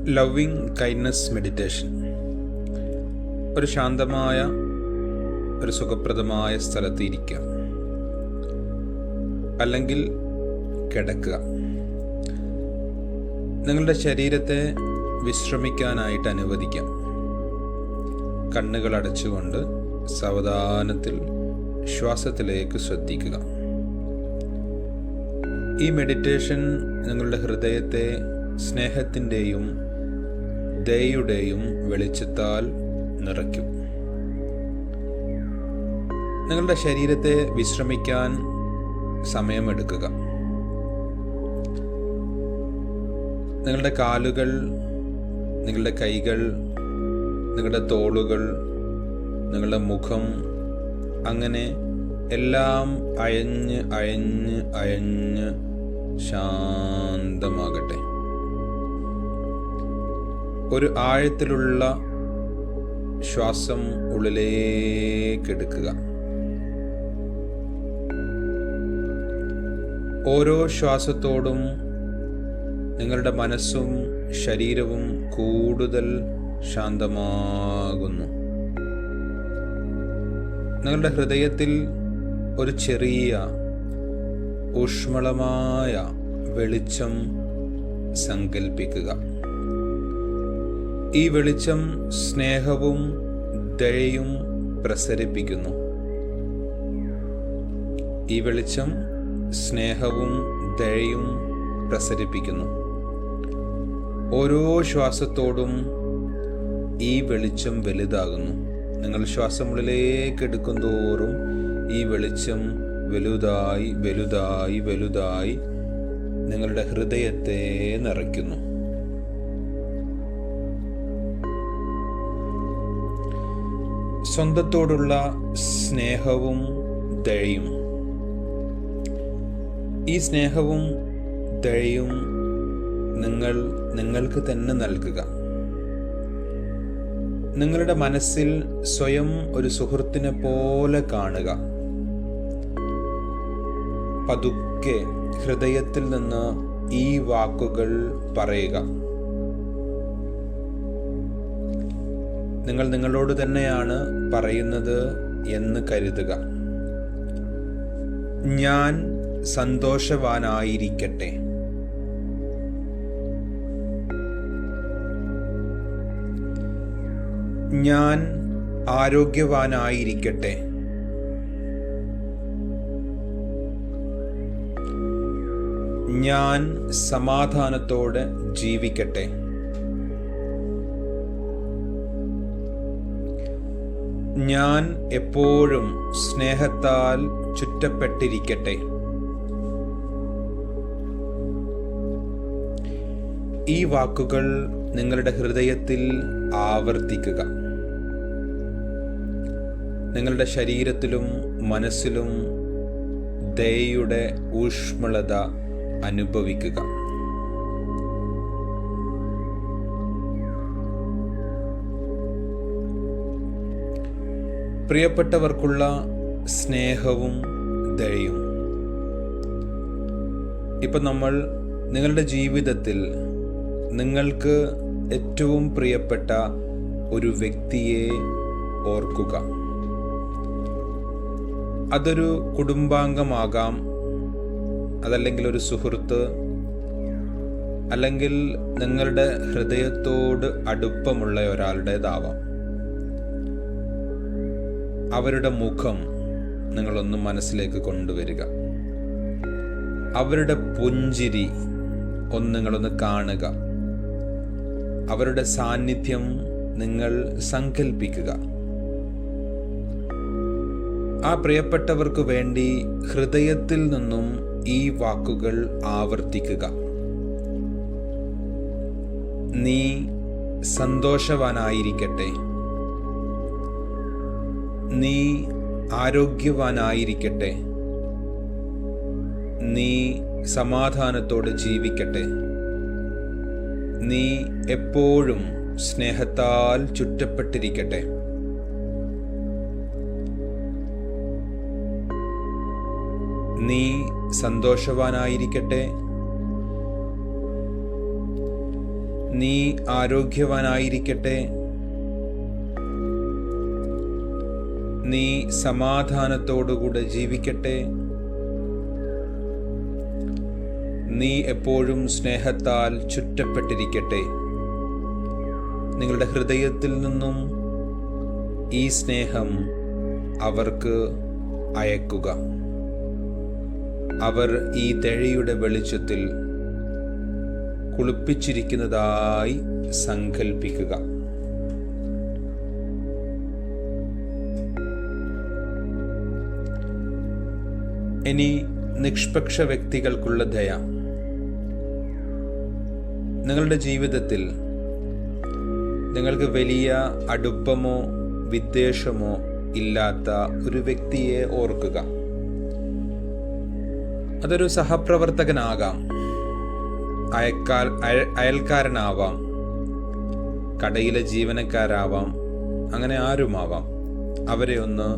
Loving kindness meditation. ഒരു ശാന്തമായ, ഒരു സുഖപ്രദമായ സ്ഥലത്ത് ഇരിക്കുക, അല്ലെങ്കിൽ കിടക്കുക. നിങ്ങളുടെ ശരീരത്തെ വിശ്രമിക്കാനായിട്ട് അനുവദിക്കാം. കണ്ണുകൾ അടച്ചുകൊണ്ട് സാവധാനത്തിൽ ശ്വാസത്തിലേക്ക് ശ്രദ്ധിക്കുക. ഈ മെഡിറ്റേഷൻ നിങ്ങളുടെ ഹൃദയത്തെ സ്നേഹത്തിൻ്റെയും ദയയുടെയും വെളിച്ചത്താൽ നിറയ്ക്കും. നിങ്ങളുടെ ശരീരത്തെ വിശ്രമിക്കാൻ സമയമെടുക്കുക. നിങ്ങളുടെ കാലുകൾ, നിങ്ങളുടെ കൈകൾ, നിങ്ങളുടെ തോളുകൾ, നിങ്ങളുടെ മുഖം, അങ്ങനെ എല്ലാം അയഞ്ഞ് അയഞ്ഞ് അയഞ്ഞ് ശാന്തമാകട്ടെ. ഒരു ആഴത്തിലുള്ള ശ്വാസം ഉള്ളിലേക്കെടുക്കുക. ഓരോ ശ്വാസത്തോടും നിങ്ങളുടെ മനസ്സും ശരീരവും കൂടുതൽ ശാന്തമാകുന്നു. നിങ്ങളുടെ ഹൃദയത്തിൽ ഒരു ചെറിയ ഊഷ്മളമായ വെളിച്ചം സങ്കൽപ്പിക്കുക. ഈ വെളിച്ചം സ്നേഹവും ദയയും പ്രസരിപ്പിക്കുന്നു. ഈ വെളിച്ചം സ്നേഹവും ദയയും പ്രസരിപ്പിക്കുന്നു. ഓരോ ശ്വാസത്തോടും ഈ വെളിച്ചം വലുതാകുന്നു. നിങ്ങൾ ശ്വാസം ഉള്ളിലേക്ക് എടുക്കും തോറും ഈ വെളിച്ചം വലുതായി വലുതായി വലുതായി നിങ്ങളുടെ ഹൃദയത്തെ നിറയ്ക്കുന്നു. സ്വന്തത്തോടുള്ള സ്നേഹവും ദയയും. ഈ സ്നേഹവും ദയയും നിങ്ങൾക്ക് തന്നെ നൽകുക. നിങ്ങളുടെ മനസ്സിൽ സ്വയം ഒരു സുഹൃത്തിനെ പോലെ കാണുക. പതുക്കെ ഹൃദയത്തിൽ നിന്ന് ഈ വാക്കുകൾ പറയുക. നിങ്ങൾ നിങ്ങളോട് തന്നെയാണ് പറയുന്നത് എന്ന് കരുതുക. ഞാൻ സന്തോഷവാനായിരിക്കട്ടെ. ഞാൻ ആരോഗ്യവാനായിരിക്കട്ടെ. ഞാൻ സമാധാനത്തോടെ ജീവിക്കട്ടെ. ഞാൻ എപ്പോഴും സ്നേഹത്താൽ ചുറ്റപ്പെട്ടിരിക്കട്ടെ. ഈ വാക്കുകൾ നിങ്ങളുടെ ഹൃദയത്തിൽ ആവർത്തിക്കുക. നിങ്ങളുടെ ശരീരത്തിലും മനസ്സിലും ദയയുടെ ഊഷ്മളത അനുഭവിക്കുക. പ്രിയപ്പെട്ടവർക്കുള്ള സ്നേഹവും ദയയും. ഇപ്പം നമ്മൾ നിങ്ങളുടെ ജീവിതത്തിൽ നിങ്ങൾക്ക് ഏറ്റവും പ്രിയപ്പെട്ട ഒരു വ്യക്തിയെ ഓർക്കുക. അതൊരു കുടുംബാംഗമാകാം, അതല്ലെങ്കിൽ ഒരു സുഹൃത്ത്, അല്ലെങ്കിൽ നിങ്ങളുടെ ഹൃദയത്തോട് അടുപ്പമുള്ള ഒരാളുടേതാവാം. അവരുടെ മുഖം നിങ്ങളൊന്ന് മനസ്സിലേക്ക് കൊണ്ടുവരിക. അവരുടെ പുഞ്ചിരി നിങ്ങളൊന്ന് കാണുക. അവരുടെ സാന്നിധ്യം നിങ്ങൾ സങ്കൽപ്പിക്കുക. ആ പ്രിയപ്പെട്ടവർക്ക് വേണ്ടി ഹൃദയത്തിൽ നിന്നും ഈ വാക്കുകൾ ആവർത്തിക്കുക. നീ സന്തോഷവാനായിരിക്കട്ടെ. നീ ആരോഗ്യവാനായിരിക്കട്ടെ. നീ സമാധാനത്തോടെ ജീവിക്കട്ടെ. നീ എപ്പോഴും സ്നേഹത്താൽ ചുറ്റപ്പെട്ടിരിക്കട്ടെ. നീ സന്തോഷവാനായിരിക്കട്ടെ. നീ ആരോഗ്യവാനായിരിക്കട്ടെ. നീ സമാധാനത്തോടുകൂടെ ജീവിക്കട്ടെ. നീ എപ്പോഴും സ്നേഹത്താൽ ചുറ്റപ്പെട്ടിരിക്കട്ടെ. നിങ്ങളുടെ ഹൃദയത്തിൽ നിന്നും ഈ സ്നേഹം അവർക്ക് അയക്കുക. അവർ ഈ തെളിയുടെ വെളിച്ചത്തിൽ കുളിപ്പിച്ചിരിക്കുന്നതായി സങ്കൽപ്പിക്കുക. ഇനി നിഷ്പക്ഷ വ്യക്തികൾക്കുള്ള ദയ. നിങ്ങളുടെ ജീവിതത്തിൽ നിങ്ങൾക്ക് വലിയ അടുപ്പമോ വിദ്വേഷമോ ഇല്ലാത്ത ഒരു വ്യക്തിയെ ഓർക്കുക. അതൊരു സഹപ്രവർത്തകനാകാം, അയൽക്കാരനാവാം, കടയിലെ ജീവനക്കാരാവാം, അങ്ങനെ ആരുമാവാം. അവരെ ഒന്ന്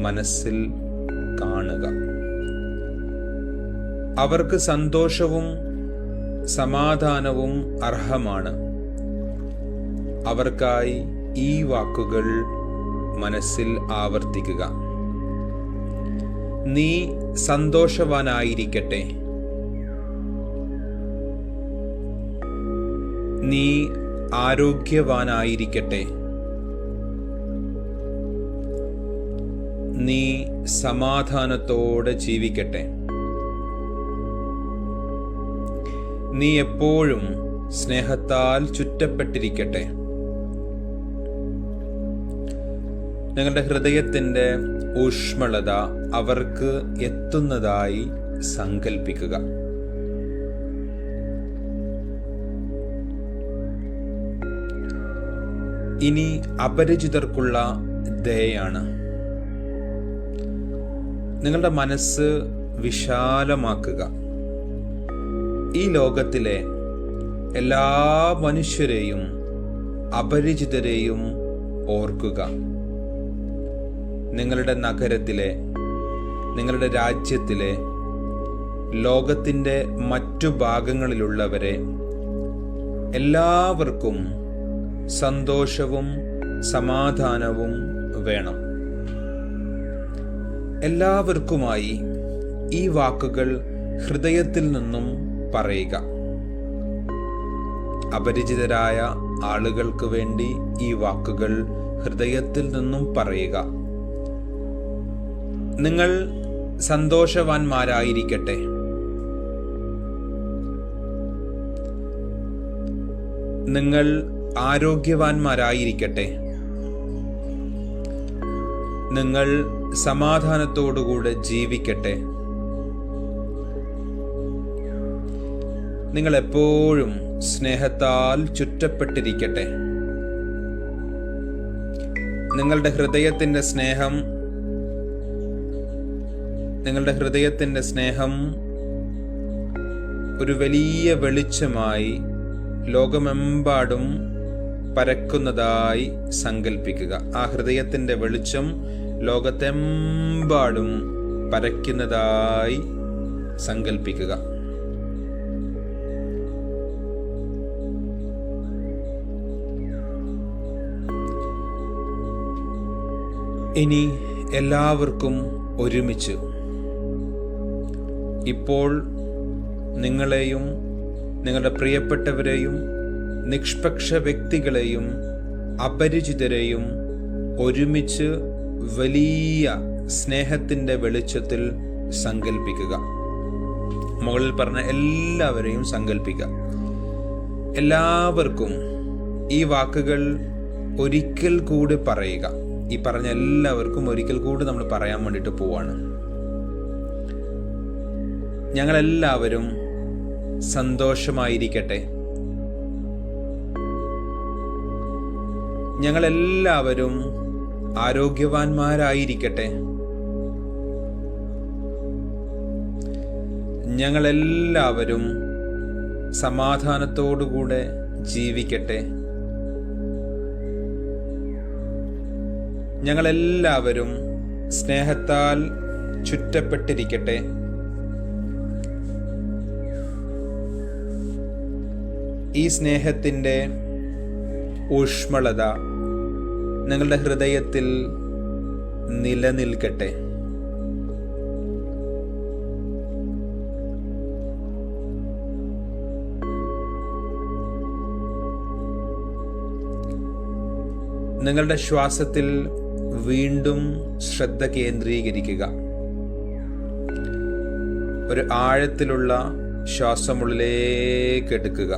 മനസ്സിൽ കാണുക. അവർക്ക് സന്തോഷവും സമാധാനവും അർഹമാണ്. അവർക്കായി ഈ വാക്കുകൾ മനസ്സിൽ ആവർത്തിക്കുക. നീ സന്തോഷവാനായിരിക്കട്ടെ. നീ ആരോഗ്യവാനായിരിക്കട്ടെ. നീ സമാധാനത്തോടെ ജീവിക്കട്ടെ. നീ എപ്പോഴും സ്നേഹത്താൽ ചുറ്റപ്പെട്ടിരിക്കട്ടെ. നിങ്ങളുടെ ഹൃദയത്തിൻ്റെ ഊഷ്മളത അവർക്ക് എത്തുന്നതായി സങ്കൽപ്പിക്കുക. ഇനി അപരിചിതർക്കുള്ള ദയയാണ്. നിങ്ങളുടെ മനസ്സ് വിശാലമാക്കുക. ഈ ലോകത്തിലെ എല്ലാ മനുഷ്യരെയും അപരിചിതരെയും ഓർക്കുക. നിങ്ങളുടെ നഗരത്തിലെ, നിങ്ങളുടെ രാജ്യത്തിലെ, ലോകത്തിൻ്റെ മറ്റു ഭാഗങ്ങളിലുള്ളവരെ എല്ലാവർക്കും സന്തോഷവും സമാധാനവും വേണം. എല്ലാവർക്കുമായി ഈ വാക്കുകൾ ഹൃദയത്തിൽ നിന്നും പറയുക. അപരിചിതരായ ആളുകൾക്ക് വേണ്ടി ഈ വാക്കുകൾ ഹൃദയത്തിൽ നിന്നും പറയുക. നിങ്ങൾ സന്തോഷവാന്മാരായിരിക്കട്ടെ. നിങ്ങൾ ആരോഗ്യവാന്മാരായിരിക്കട്ടെ. നിങ്ങൾ സമാധാനത്തോടുകൂടെ ജീവിക്കട്ടെ. നിങ്ങൾ എപ്പോഴും സ്നേഹത്താൽ ചുറ്റപ്പെട്ടിരിക്കട്ടെ. നിങ്ങളുടെ ഹൃദയത്തിൻ്റെ സ്നേഹം ഒരു വലിയ വെളിച്ചമായി ലോകമെമ്പാടും പരക്കുന്നതായി സങ്കൽപ്പിക്കുക. ആ ഹൃദയത്തിൻ്റെ വെളിച്ചം ലോകത്തെമ്പാടും പരക്കുന്നതായി സങ്കൽപ്പിക്കുക. ഇനി എല്ലാവർക്കും ഒരുമിച്ച് ഇപ്പോൾ നിങ്ങളെയും നിങ്ങളുടെ പ്രിയപ്പെട്ടവരെയും നിഷ്പക്ഷ വ്യക്തികളെയും അപരിചിതരെയും ഒരുമിച്ച് വലിയ സ്നേഹത്തിൻ്റെ വെളിച്ചത്തിൽ സങ്കൽപ്പിക്കുക. മുകളിൽ പറഞ്ഞ എല്ലാവരെയും സങ്കൽപ്പിക്കുക. എല്ലാവർക്കും ഈ വാക്കുകൾ ഒരിക്കൽ കൂടി പറയുക. ഈ പറഞ്ഞ എല്ലാവർക്കും ഒരിക്കൽ കൂടി നമ്മൾ പറയാൻ വേണ്ടിയിട്ട് പോവാണ്. ഞങ്ങളെല്ലാവരും സന്തോഷമായിരിക്കട്ടെ. ഞങ്ങളെല്ലാവരും ആരോഗ്യവാന്മാരായിരിക്കട്ടെ. ഞങ്ങളെല്ലാവരും സമാധാനത്തോടുകൂടെ ജീവിക്കട്ടെ. ഞങ്ങളെല്ലാവരും സ്നേഹത്താൽ ചുറ്റപ്പെട്ടിരിക്കട്ടെ. ഈ സ്നേഹത്തിൻ്റെ ഊഷ്മളത നിങ്ങളുടെ ഹൃദയത്തിൽ നിലനിൽക്കട്ടെ. നിങ്ങളുടെ ശ്വാസത്തിൽ വീണ്ടും ശ്രദ്ധ കേന്ദ്രീകരിക്കുക. ഒരു ആഴത്തിലുള്ള ശ്വാസമുള്ളിലേക്ക് എടുക്കുക.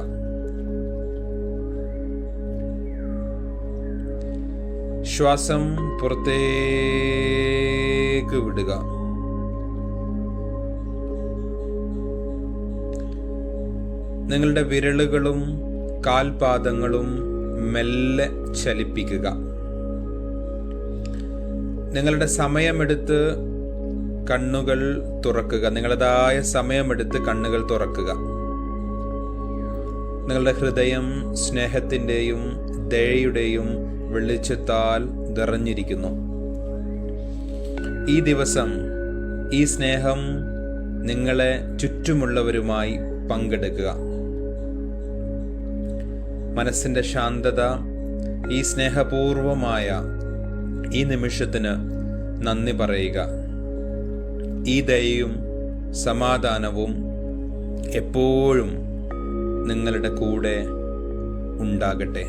ശ്വാസം പുറത്തേക്ക് വിടുക. നിങ്ങളുടെ വിരലുകളും കാൽപാദങ്ങളും മെല്ലെ ചലിപ്പിക്കുക. നിങ്ങളുടെ സമയമെടുത്ത് കണ്ണുകൾ തുറക്കുക. നിങ്ങളുടേതായ സമയമെടുത്ത് കണ്ണുകൾ തുറക്കുക. നിങ്ങളുടെ ഹൃദയം സ്നേഹത്തിൻ്റെയും ദയയുടെയും വെളിച്ചത്താൽ നിറഞ്ഞിരിക്കുന്നു. ഈ ദിവസം ഈ സ്നേഹം നിങ്ങളെ ചുറ്റുമുള്ളവരുമായി പങ്കെടുക്കുക. മനസ്സിൻ്റെ ശാന്തത, ഈ സ്നേഹപൂർവമായ ഈ നിമിഷത്തിന് നന്ദി പറയുക. ഈ ദയയും സമാധാനവും എപ്പോഴും നിങ്ങളുടെ കൂടെ ഉണ്ടാകട്ടെ.